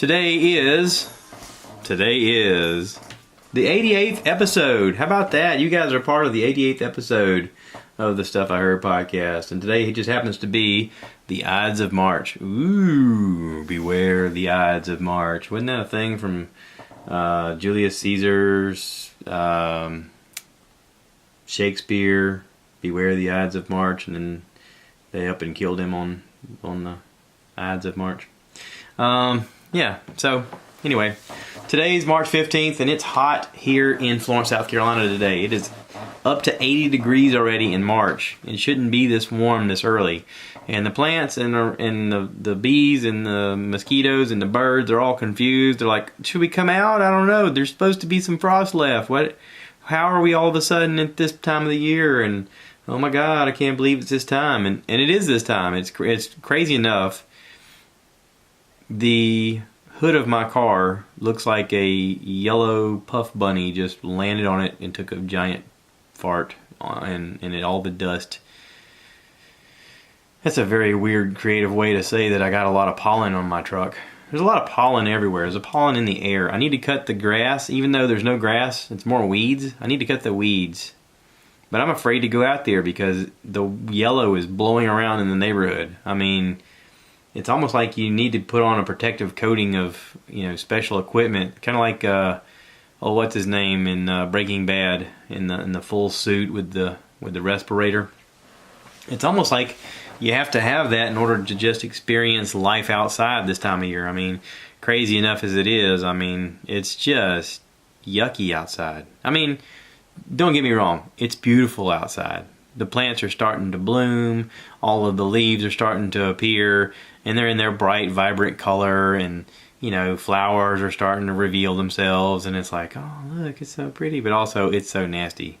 Today is the 88th episode. How about that? You guys are part of the 88th episode of the Stuff I Heard podcast. And today it just happens to be the Ides of March. Ooh, beware the Ides of March. Wasn't that a thing from Julius Caesar's Shakespeare? Beware the Ides of March, and then they up and killed him on the Ides of March. Yeah, so anyway, today's March 15th, and it's hot here in Florence, South Carolina today. It is up to 80 degrees already in March. It shouldn't be this warm this early. And the plants and the bees and the mosquitoes and the birds are all confused. They're like, should we come out? I don't know. There's supposed to be some frost left. How are we all of a sudden at this time of the year? And oh my God, I can't believe it's this time. And it is this time. It's crazy enough. The hood of my car looks like a yellow puff bunny just landed on it and took a giant fart and all the dust. That's a very weird, creative way to say that I got a lot of pollen on my truck. There's a lot of pollen everywhere. There's a pollen in the air. I need to cut the grass, even though there's no grass. It's more weeds. I need to cut the weeds. But I'm afraid to go out there because the yellow is blowing around in the neighborhood. I mean, it's almost like you need to put on a protective coating of, special equipment. Kind of like, what's his name in Breaking Bad, in the full suit with the respirator. It's almost like you have to have that in order to just experience life outside this time of year. I mean, crazy enough as it is, it's just yucky outside. Don't get me wrong, it's beautiful outside. The plants are starting to bloom, all of the leaves are starting to appear, and they're in their bright, vibrant color, and, flowers are starting to reveal themselves, and it's like, oh, look, it's so pretty, but also it's so nasty,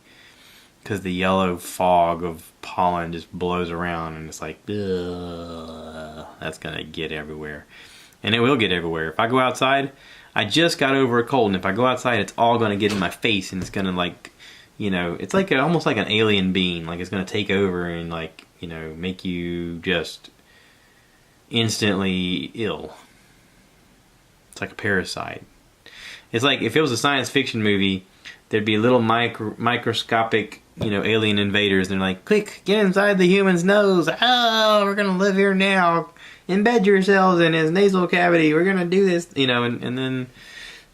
because the yellow fog of pollen just blows around, and it's like, ugh, that's going to get everywhere. And it will get everywhere. If I go outside, I just got over a cold, and if I go outside, it's all going to get in my face, and it's going to, it's like almost like an alien being. Like it's going to take over and make you just instantly ill. It's like a parasite. It's like if it was a science fiction movie, there'd be little microscopic, alien invaders. And they're like, quick, get inside the human's nose. Oh, we're going to live here now. Embed yourselves in his nasal cavity. We're going to do this, and then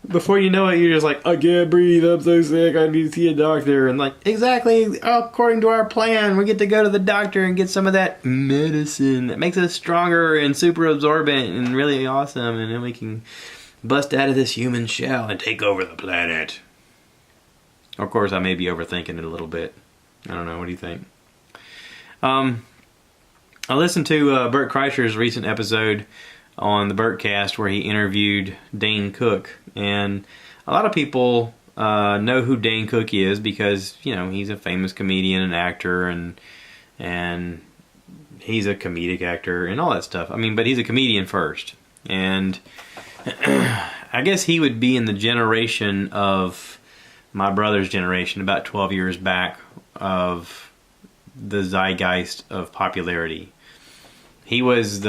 before you know it, you're just like, I can't breathe, I'm so sick, I need to see a doctor. And exactly, according to our plan, we get to go to the doctor and get some of that medicine that makes us stronger and super absorbent and really awesome. And then we can bust out of this human shell and take over the planet. Of course, I may be overthinking it a little bit. I don't know, what do you think? I listened to Bert Kreischer's recent episode on the Bertcast where he interviewed Dane Cook, and a lot of people know who Dane Cook is because he's a famous comedian and actor, and he's a comedic actor and all that stuff. But he's a comedian first, and I guess he would be in the generation of my brother's generation, about 12 years back, of the zeitgeist of popularity. He was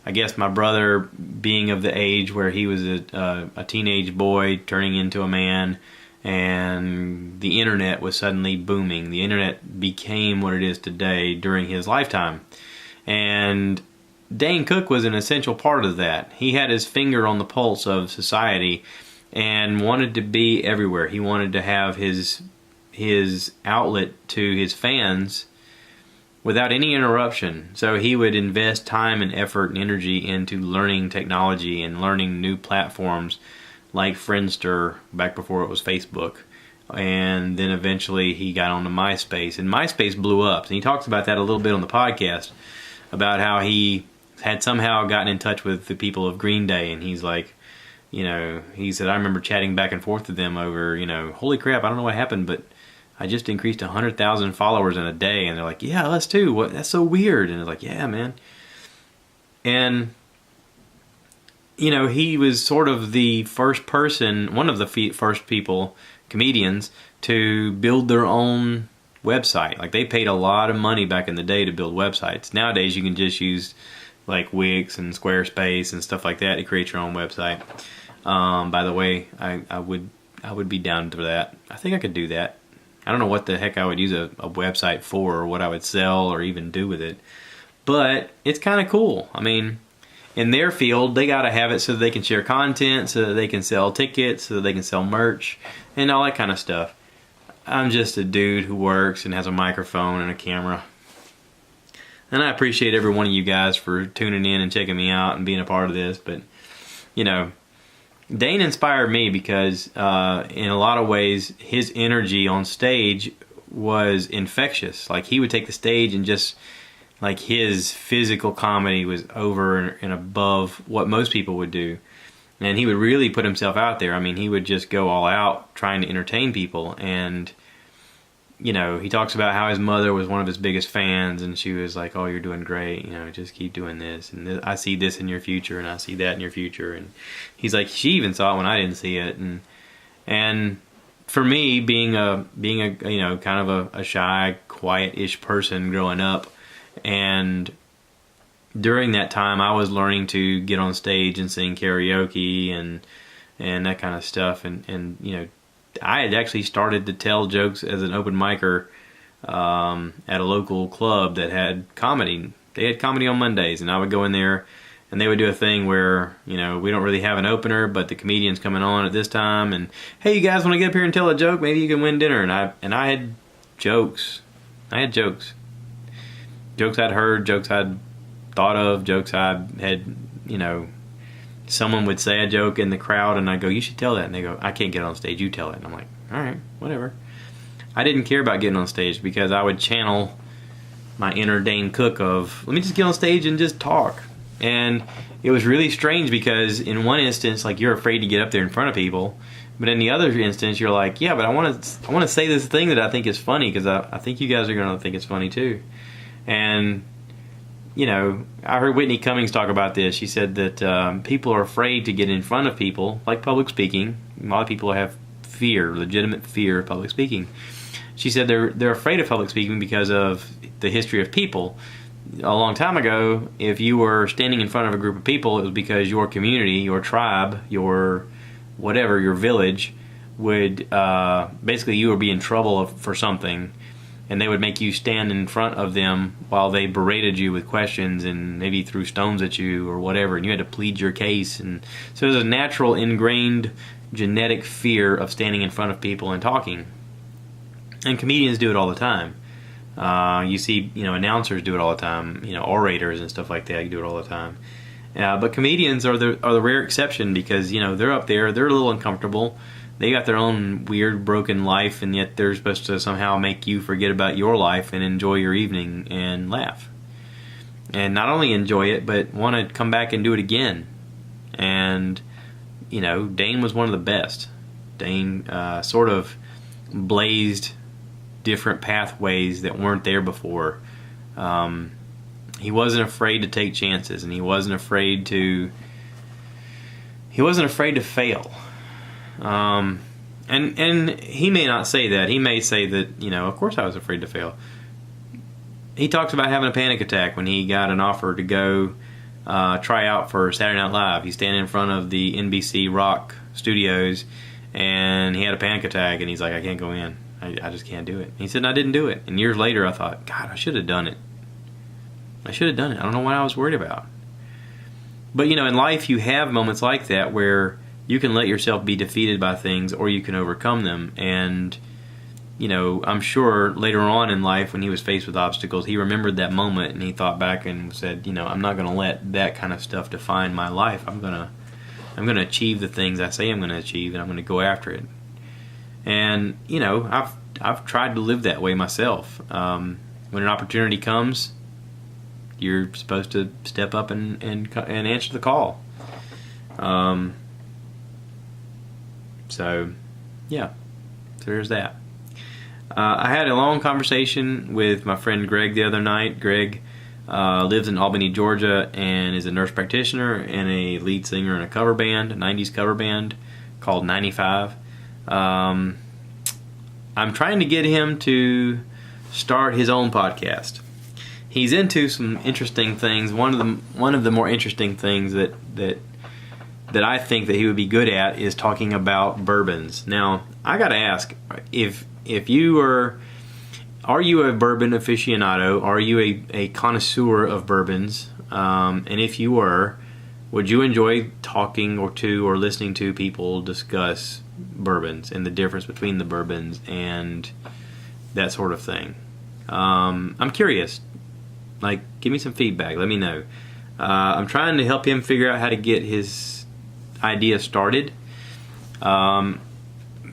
I guess my brother being of the age where he was a teenage boy turning into a man, and the internet was suddenly booming. The internet became what it is today during his lifetime. And Dane Cook was an essential part of that. He had his finger on the pulse of society and wanted to be everywhere. He wanted to have his outlet to his fans without any interruption. So he would invest time and effort and energy into learning technology and learning new platforms like Friendster back before it was Facebook. And then eventually he got onto MySpace, and MySpace blew up. And he talks about that a little bit on the podcast, about how he had somehow gotten in touch with the people of Green Day, and he's like, he said, I remember chatting back and forth with them over, holy crap, I don't know what happened, but I just increased 100,000 followers in a day. And they're like, yeah, us too. What? That's so weird. And it's like, yeah, man. And, he was sort of the first person, one of the first people, comedians, to build their own website. Like, they paid a lot of money back in the day to build websites. Nowadays, you can just use like Wix and Squarespace and stuff like that to create your own website. By the way, I would be down for that. I think I could do that. I don't know what the heck I would use a website for, or what I would sell or even do with it. But it's kind of cool. I mean, in their field, they got to have it so that they can share content, so that they can sell tickets, so that they can sell merch, and all that kind of stuff. I'm just a dude who works and has a microphone and a camera. And I appreciate every one of you guys for tuning in and checking me out and being a part of this. But, you know, Dane inspired me because in a lot of ways his energy on stage was infectious. Like, he would take the stage and just, like, his physical comedy was over and above what most people would do. And he would really put himself out there. I mean, he would just go all out trying to entertain people. And, you know, he talks about how his mother was one of his biggest fans, and she was like, "Oh, you're doing great, you know, just keep doing this, and I see this in your future, and I see that in your future." And he's like, she even saw it when I didn't see it. And for me, being a you know, kind of a shy, quiet-ish person growing up, and during that time I was learning to get on stage and sing karaoke and that kind of stuff, and you know, I had actually started to tell jokes as an open micer at a local club that had comedy. They had comedy on Mondays, and I would go in there, and they would do a thing where, you know, we don't really have an opener, but the comedian's coming on at this time, and hey, you guys want to get up here and tell a joke? Maybe you can win dinner. And I had jokes. Jokes I'd heard, jokes I'd thought of, jokes I had, you know. Someone would say a joke in the crowd, and I go, "You should tell that." And they go, "I can't get on stage, you tell it." And I'm like, all right, whatever. I didn't care about getting on stage because I would channel my inner Dane Cook of, let me just get on stage and just talk. And it was really strange because in one instance, like, you're afraid to get up there in front of people, but in the other instance, you're like, yeah, but I want to say this thing that I think is funny because I think you guys are going to think it's funny too. And you know, I heard Whitney Cummings talk about this. She said that people are afraid to get in front of people, like public speaking. A lot of people have fear, legitimate fear of public speaking. She said they're afraid of public speaking because of the history of people. A long time ago, if you were standing in front of a group of people, it was because your community, your tribe, your whatever, your village, would basically, you would be in trouble for something, and they would make you stand in front of them while they berated you with questions and maybe threw stones at you or whatever, and you had to plead your case. And so there's a natural, ingrained, genetic fear of standing in front of people and talking. And comedians do it all the time. You see, you know, announcers do it all the time. You know, orators and stuff like that, you do it all the time. But comedians are the rare exception because, you know, they're up there, they're a little uncomfortable. They got their own weird, broken life, and yet they're supposed to somehow make you forget about your life and enjoy your evening and laugh. And not only enjoy it, but want to come back and do it again. And, you know, Dane was one of the best. Dane sort of blazed different pathways that weren't there before. He wasn't afraid to take chances, and he wasn't afraid to fail. And he may not say that. He may say that, you know, of course I was afraid to fail. He talks about having a panic attack when he got an offer to go try out for Saturday Night Live. He's standing in front of the NBC Rock studios, and he had a panic attack, and he's like, I can't go in. I just can't do it. He said, and I didn't do it. And years later, I thought, God, I should have done it. I don't know what I was worried about. But, you know, in life, you have moments like that where you can let yourself be defeated by things, or you can overcome them. And, you know, I'm sure later on in life when he was faced with obstacles, he remembered that moment and he thought back and said, you know, I'm not going to let that kind of stuff define my life. I'm going to achieve the things I say I'm going to achieve, and I'm going to go after it. And, you know, I've tried to live that way myself. When an opportunity comes, you're supposed to step up and answer the call. So, yeah, so there's that. I had a long conversation with my friend Greg the other night. Greg lives in Albany, Georgia, and is a nurse practitioner and a lead singer in a cover band, a 90s cover band called 95. I'm trying to get him to start his own podcast. he's into some interesting things. One of the more interesting things that I think that he would be good at is talking about bourbons. Now, I got to ask, if you are you a bourbon aficionado? Are you a connoisseur of bourbons? And if you were, would you enjoy talking or listening to people discuss bourbons and the difference between the bourbons and that sort of thing? I'm curious. Like, give me some feedback. Let me know. I'm trying to help him figure out how to get his idea started. And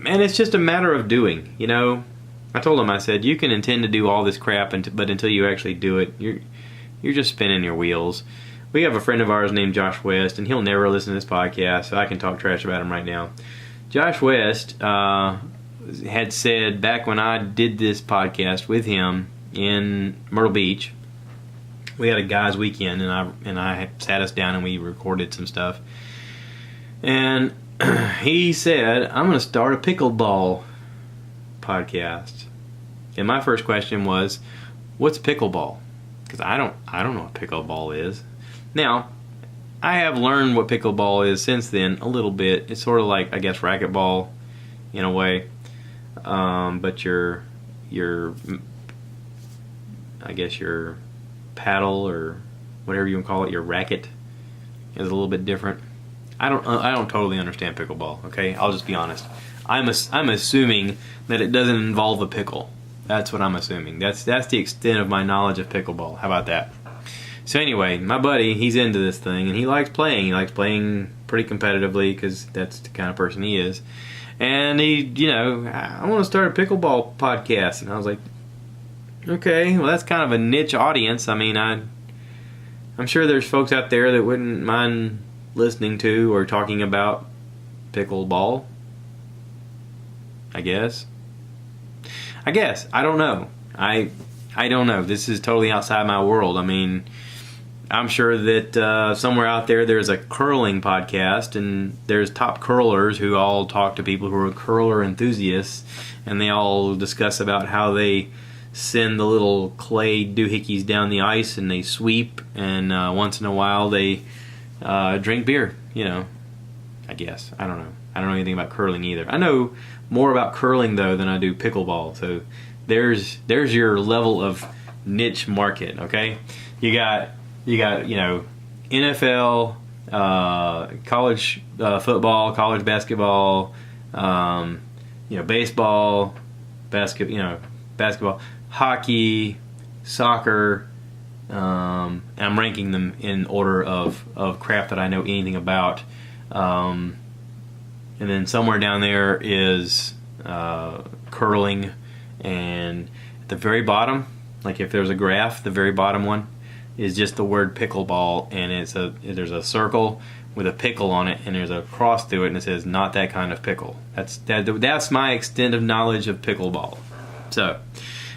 it's just a matter of doing. You know, I told him, I said, you can intend to do all this crap, but until you actually do it, you're just spinning your wheels. We have a friend of ours named Josh West, and he'll never listen to this podcast, so I can talk trash about him right now. Josh West had said back when I did this podcast with him in Myrtle Beach, we had a guys' weekend, and I sat us down and we recorded some stuff. And he said, I'm going to start a Pickle Ball podcast. And my first question was, what's pickleball? Because I don't know what pickleball is. Now, I have learned what pickleball is since then a little bit. It's sort of like, I guess, racquetball in a way. But your I guess your paddle or whatever you want to call it, your racket is a little bit different. I don't totally understand pickleball. Okay, I'll just be honest. I'm assuming that it doesn't involve a pickle. That's what I'm assuming. That's the extent of my knowledge of pickleball. How about that? So anyway, my buddy, he's into this thing, and he likes playing. He likes playing pretty competitively because that's the kind of person he is. And I want to start a pickleball podcast. And I was like, okay, well, that's kind of a niche audience. I mean, I'm sure there's folks out there that wouldn't mind listening to or talking about pickleball. I guess. I don't know. I don't know. This is totally outside my world. I mean, I'm sure that somewhere out there's a curling podcast, and there's top curlers who all talk to people who are curler enthusiasts, and they all discuss about how they send the little clay doohickeys down the ice and they sweep, and once in a while they drink beer. I guess. I don't know. I don't know anything about curling either. I know more about curling though than I do pickleball. So there's your level of niche market. Okay, you got NFL, college football, college basketball, baseball, basketball, hockey, soccer. I'm ranking them in order of crap that I know anything about. And then somewhere down there is curling, and at the very bottom, like if there's a graph, the very bottom one is just the word pickleball, and there's a circle with a pickle on it, and there's a cross through it, and it says not that kind of pickle. That's my extent of knowledge of pickleball. So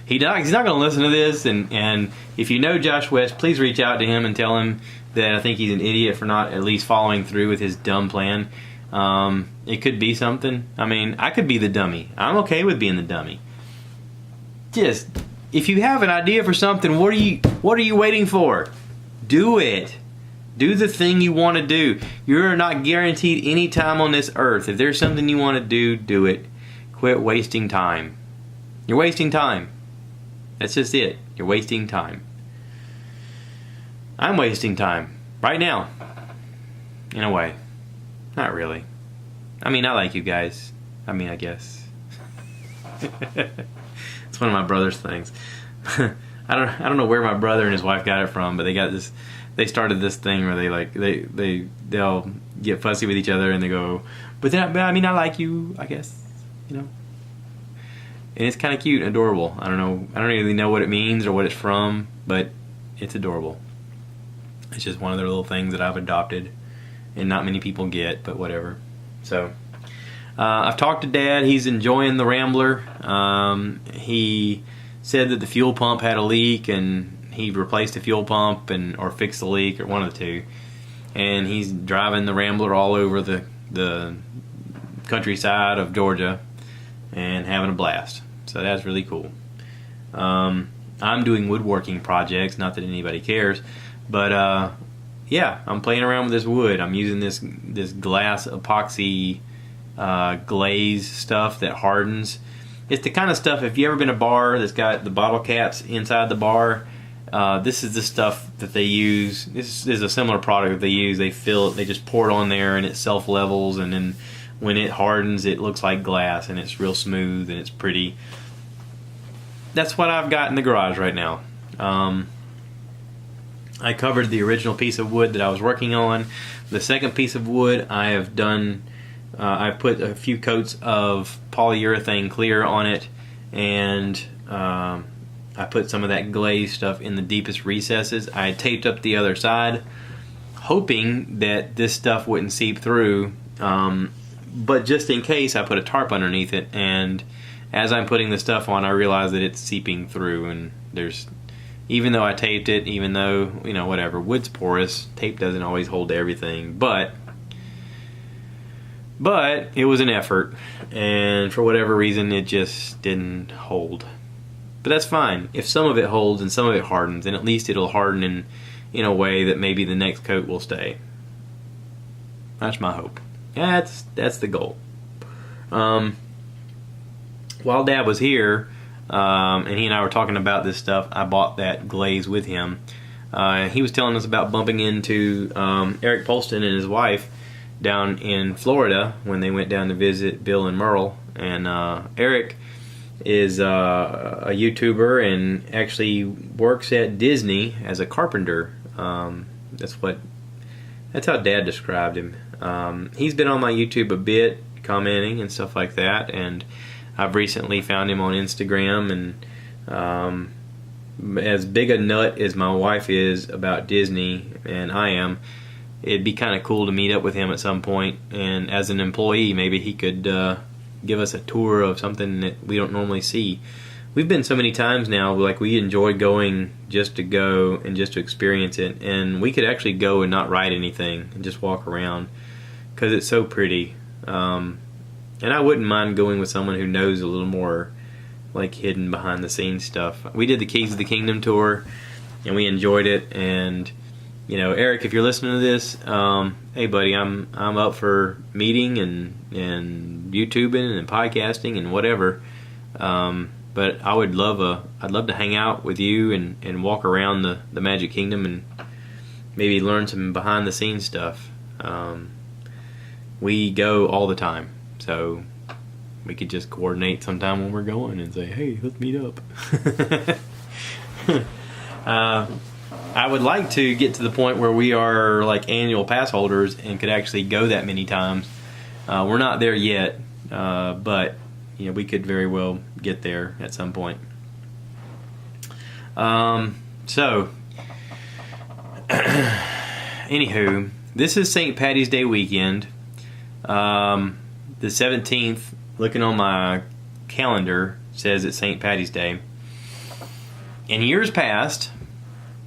he's not going to listen to this, and if you know Josh West, please reach out to him and tell him that I think he's an idiot for not at least following through with his dumb plan. It could be something. I mean, I could be the dummy. I'm okay with being the dummy. Just, if you have an idea for something, what are you waiting for? Do it. Do the thing you want to do. You're not guaranteed any time on this earth. If there's something you want to do, do it. Quit wasting time. You're wasting time. That's just it. You're wasting time. I'm wasting time. Right now. In a way. Not really. I mean, I like you guys. I mean, I guess. It's one of my brother's things. I don't know where my brother and his wife got it from, but they started this thing where they'll get fussy with each other and they go, but I mean, I like you, I guess, And it's kind of cute and adorable. I don't really know what it means or what it's from, but it's adorable. It's just one of the little things that I've adopted. And not many people get, but whatever. So, I've talked to Dad. He's enjoying the Rambler. He said that the fuel pump had a leak, and he replaced the fuel pump or fixed the leak, or one of the two. And he's driving the Rambler all over the countryside of Georgia and having a blast. So that's really cool. I'm doing woodworking projects, not that anybody cares, but yeah, I'm playing around with this wood. I'm using this glass epoxy glaze stuff that hardens. It's the kind of stuff, if you ever been to a bar that's got the bottle caps inside the bar, this is the stuff that they use. This is a similar product that they use. They fill it, they just pour it on there, and it self-levels, and then when it hardens, it looks like glass, and it's real smooth, and it's pretty. That's what I've got in the garage right now. I covered the original piece of wood that I was working on. The second piece of wood I have done, I put a few coats of polyurethane clear on it, and I put some of that glaze stuff in the deepest recesses. I taped up the other side, hoping that this stuff wouldn't seep through, but just in case, I put a tarp underneath it, and as I'm putting the stuff on, I realize that it's seeping through, and there's, even though I taped it, even though, you know, whatever, wood's porous, tape doesn't always hold everything, but it was an effort, and for whatever reason, it just didn't hold. But that's fine. If some of it holds and some of it hardens, then at least it'll harden in a way that maybe the next coat will stay. That's my hope. That's the goal. While Dad was here, and he and I were talking about this stuff, I bought that glaze with him. He was telling us about bumping into Eric Polston and his wife down in Florida when they went down to visit Bill and Merle. And Eric is a YouTuber and actually works at Disney as a carpenter. That's how Dad described him. He's been on my YouTube a bit, commenting and stuff like that, and I've recently found him on Instagram, and as big a nut as my wife is about Disney, and I am, it'd be kind of cool to meet up with him at some point, and as an employee, maybe he could give us a tour of something that we don't normally see. We've been so many times now, like, we enjoy going just to go and just to experience it, and we could actually go and not ride anything and just walk around because it's so pretty. And I wouldn't mind going with someone who knows a little more, like, hidden behind the scenes stuff. We did the Keys of the Kingdom tour, and we enjoyed it. And, you know, Eric, if you're listening to this, hey buddy, I'm up for meeting and YouTubing and podcasting and whatever. But I'd love to hang out with you and walk around the Magic Kingdom and maybe learn some behind the scenes stuff. We go all the time. So we could just coordinate sometime when we're going and say, hey, let's meet up. I would like to get to the point where we are like annual pass holders and could actually go that many times. We're not there yet, but you know, we could very well get there at some point. So, anywho, this is St. Patty's Day weekend. The 17th, looking on my calendar, says it's St. Patty's Day. In years past,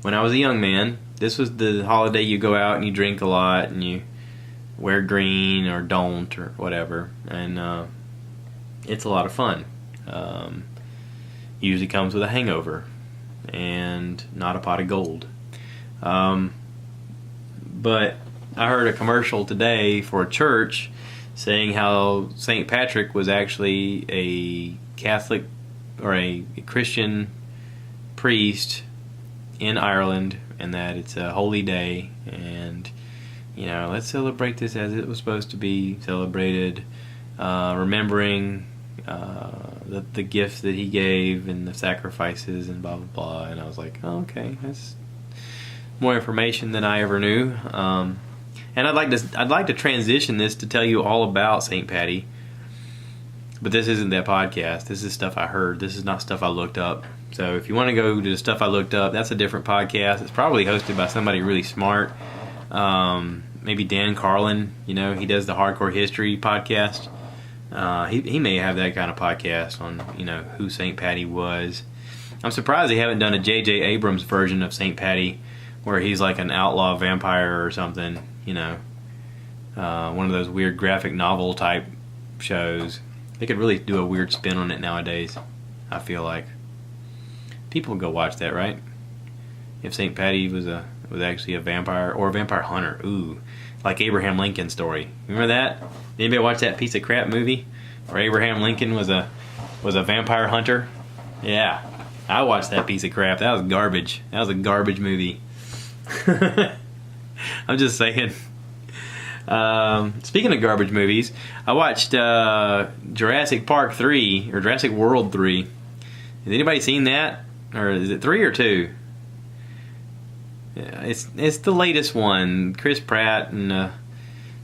when I was a young man, this was the holiday you go out and you drink a lot and you wear green or don't or whatever, and it's a lot of fun. Usually comes with a hangover and not a pot of gold. But I heard a commercial today for a church saying how St. Patrick was actually a Catholic or a Christian priest in Ireland, and that it's a holy day, and you know, let's celebrate this as it was supposed to be celebrated, remembering the gifts that he gave and the sacrifices and blah blah blah. And I was like, oh, okay, that's more information than I ever knew. And I'd like to transition this to tell you all about St. Patty, but this isn't that podcast. This is stuff I heard. This is not stuff I looked up. So if you want to go to the stuff I looked up, that's a different podcast. It's probably hosted by somebody really smart. Maybe Dan Carlin. You know, he does the Hardcore History podcast. He may have that kind of podcast on, you know, who St. Patty was. I'm surprised they haven't done a J.J. Abrams version of St. Patty where he's like an outlaw vampire or something, you know. One of those weird graphic novel type shows. They could really do a weird spin on it nowadays, I feel like. People would go watch that, right? If St. Patty was actually a vampire or a vampire hunter. Ooh, like Abraham Lincoln's story. Remember that? Anybody watch that piece of crap movie where Abraham Lincoln was a vampire hunter? Yeah, I watched that piece of crap. That was garbage. That was a garbage movie. I'm just saying. Speaking of garbage movies, I watched Jurassic Park 3 or Jurassic World 3. Has anybody seen that? Or is it 3 or 2? Yeah, it's the latest one. Chris Pratt and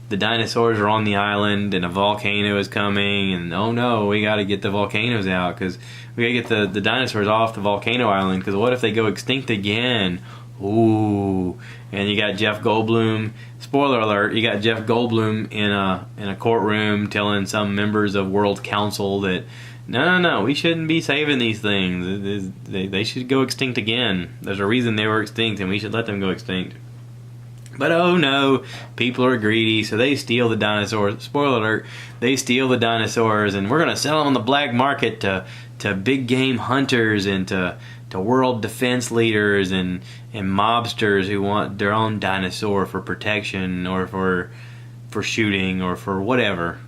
the dinosaurs are on the island and a volcano is coming, and oh no, we got to get the volcanoes out because we got to get the dinosaurs off the volcano island because what if they go extinct again? Ooh, and you got Jeff Goldblum. Spoiler alert: you got Jeff Goldblum in a courtroom telling some members of World Council that no, we shouldn't be saving these things. They should go extinct again. There's a reason they were extinct, and we should let them go extinct. But oh no, people are greedy, so they steal the dinosaurs. Spoiler alert: they steal the dinosaurs, and we're gonna sell them on the black market to big game hunters and to world defense leaders and mobsters who want their own dinosaur for protection or for shooting or for whatever.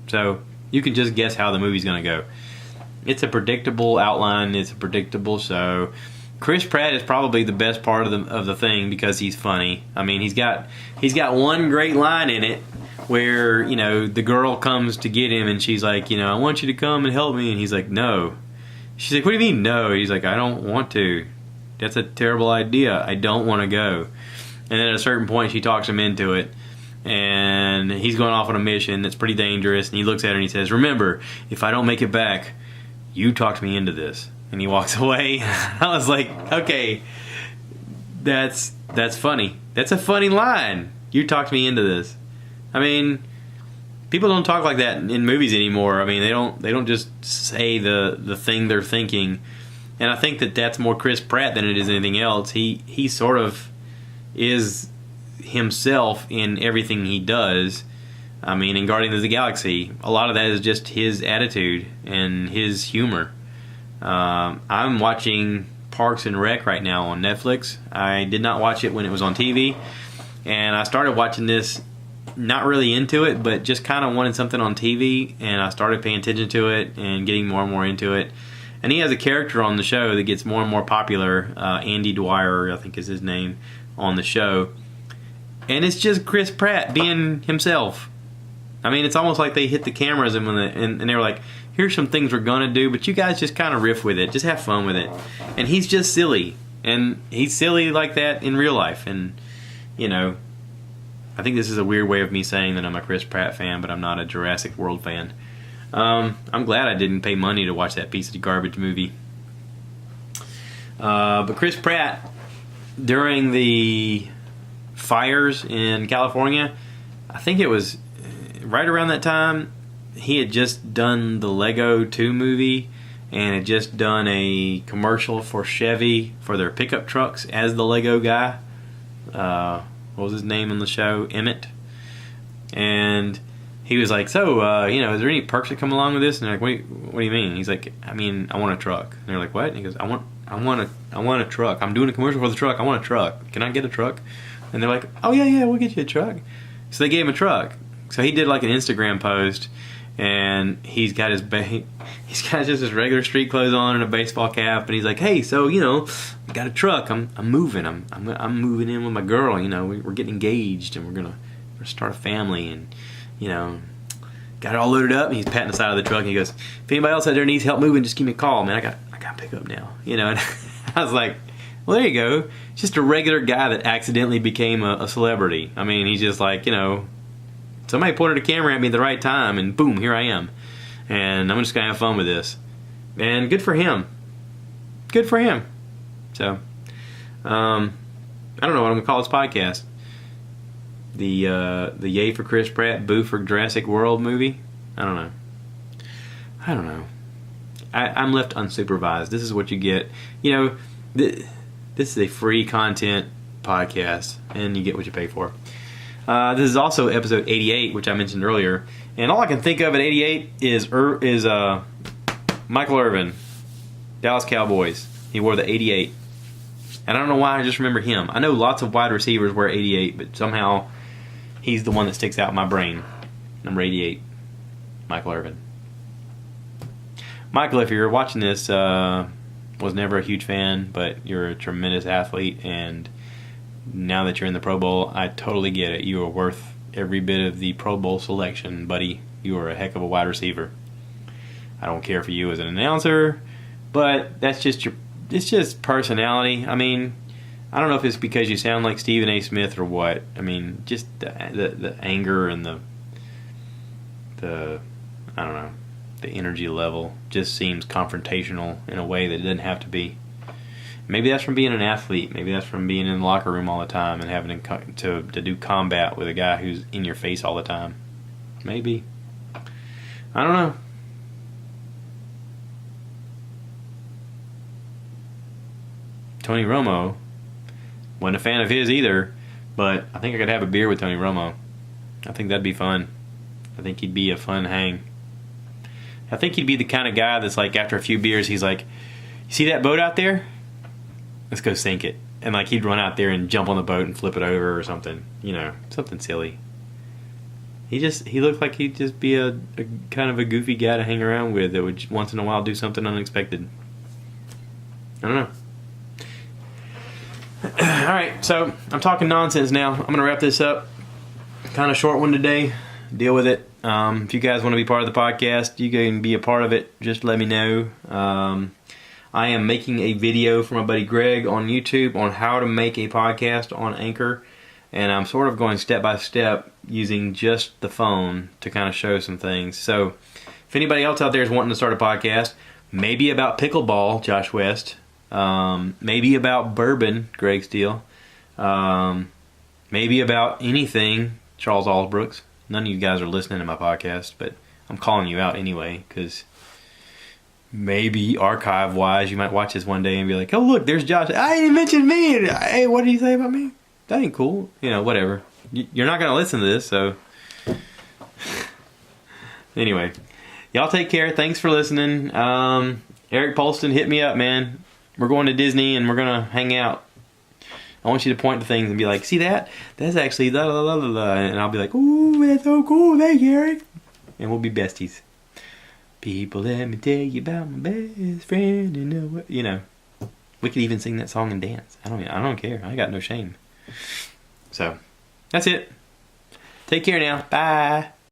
So you can just guess how the movie's gonna go. It's a predictable outline. It's a predictable show. Chris Pratt is probably the best part of the thing because he's funny. I mean, he's got one great line in it where, you know, the girl comes to get him and she's like, you know, I want you to come and help me, and he's like, no. She's like, what do you mean no? He's like, I don't want to. That's a terrible idea. I don't want to go. And then at a certain point she talks him into it, and he's going off on a mission that's pretty dangerous, and he looks at her and he says, remember, if I don't make it back, you talked me into this. And he walks away. I was like, okay, that's funny. That's a funny line. You talked me into this. I mean, people don't talk like that in movies anymore. I mean, they don't just say the thing they're thinking. And I think that's more Chris Pratt than it is anything else. He sort of is himself in everything he does. I mean, in Guardians of the Galaxy, a lot of that is just his attitude and his humor. I'm watching Parks and Rec right now on Netflix. I did not watch it when it was on TV, and I started watching this not really into it, but just kind of wanted something on TV, and I started paying attention to it and getting more and more into it. And he has a character on the show that gets more and more popular, Andy Dwyer, I think is his name, on the show. And it's just Chris Pratt being himself. I mean, it's almost like they hit the cameras and they were like, here's some things we're going to do, but you guys just kind of riff with it. Just have fun with it. And he's just silly. And he's silly like that in real life. And, you know, I think this is a weird way of me saying that I'm a Chris Pratt fan, but I'm not a Jurassic World fan. I'm glad I didn't pay money to watch that piece of garbage movie. But Chris Pratt, during the fires in California, I think it was right around that time, he had just done the Lego 2 movie and had just done a commercial for Chevy for their pickup trucks as the Lego guy. What was his name on the show? Emmett. And he was like, so, you know, is there any perks that come along with this? And they're like, what do you mean? He's like, I mean, I want a truck. And they're like, what? And he goes, I want a truck. I'm doing a commercial for the truck. I want a truck. Can I get a truck? And they're like, oh yeah, we'll get you a truck. So they gave him a truck. So he did like an Instagram post, and he's got just his regular street clothes on and a baseball cap, and he's like, hey, so, you know, I got a truck. I'm moving. I'm moving in with my girl. You know, we're getting engaged, and we're gonna start a family, and, you know, got it all loaded up. And he's patting the side of the truck, and he goes, if anybody else out there needs help moving, just give me a call, man. I got to pick up now. You know, and I was like, well, there you go. Just a regular guy that accidentally became a celebrity. I mean, he's just like, you know, somebody pointed a camera at me at the right time, and boom, here I am. And I'm just going to have fun with this. And good for him. Good for him. So, I don't know what I'm going to call this podcast. The Yay for Chris Pratt, Boo for Jurassic World movie? I don't know. I'm left unsupervised. This is what you get. You know, this is a free content podcast, and you get what you pay for. This is also episode 88, which I mentioned earlier, and all I can think of at 88 is Michael Irvin. Dallas Cowboys. He wore the 88. And I don't know why, I just remember him. I know lots of wide receivers wear 88, but somehow he's the one that sticks out in my brain. Number 88, Michael Irvin. Michael, if you're watching this, was never a huge fan, but you're a tremendous athlete, and now that you're in the Pro Bowl, I totally get it. You are worth every bit of the Pro Bowl selection, buddy. You are a heck of a wide receiver. I don't care for you as an announcer, but that's just it's just personality. I mean, I don't know if it's because you sound like Stephen A. Smith or what. I mean, just the anger and the I don't know, the energy level just seems confrontational in a way that it doesn't have to be. Maybe that's from being an athlete. Maybe that's from being in the locker room all the time and having to do combat with a guy who's in your face all the time. Maybe. I don't know. Tony Romo, wasn't a fan of his either, but I think I could have a beer with Tony Romo. I think that'd be fun. I think he'd be a fun hang. I think he'd be the kind of guy that's like, after a few beers, he's like, you see that boat out there? Let's go sink it. And like, he'd run out there and jump on the boat and flip it over or something. You know, something silly. He looked like he'd just be a kind of a goofy guy to hang around with that would once in a while do something unexpected. I don't know. Alright, so I'm talking nonsense now. I'm going to wrap this up. Kind of short one today. Deal with it. If you guys want to be part of the podcast, you can be a part of it. Just let me know. I am making a video for my buddy Greg on YouTube on how to make a podcast on Anchor. And I'm sort of going step by step using just the phone to kind of show some things. So if anybody else out there is wanting to start a podcast, maybe about pickleball, Josh West, maybe about bourbon, Greg Steele, maybe about anything, Charles Allsbrooks. None of you guys are listening to my podcast, but I'm calling you out anyway, because maybe archive-wise, you might watch this one day and be like, oh, look, there's Josh. I didn't mention me. Hey, what did he say about me? That ain't cool. You know, whatever. You're not going to listen to this, so. Anyway, y'all take care. Thanks for listening. Eric Polston, hit me up, man. We're going to Disney and we're going to hang out. I want you to point to things and be like, see that? That's actually la la la la la. And I'll be like, ooh, that's so cool. Thank you, Eric. And we'll be besties. People, let me tell you about my best friend. And you know, we could even sing that song and dance. I don't care. I got no shame. So, that's it. Take care now. Bye.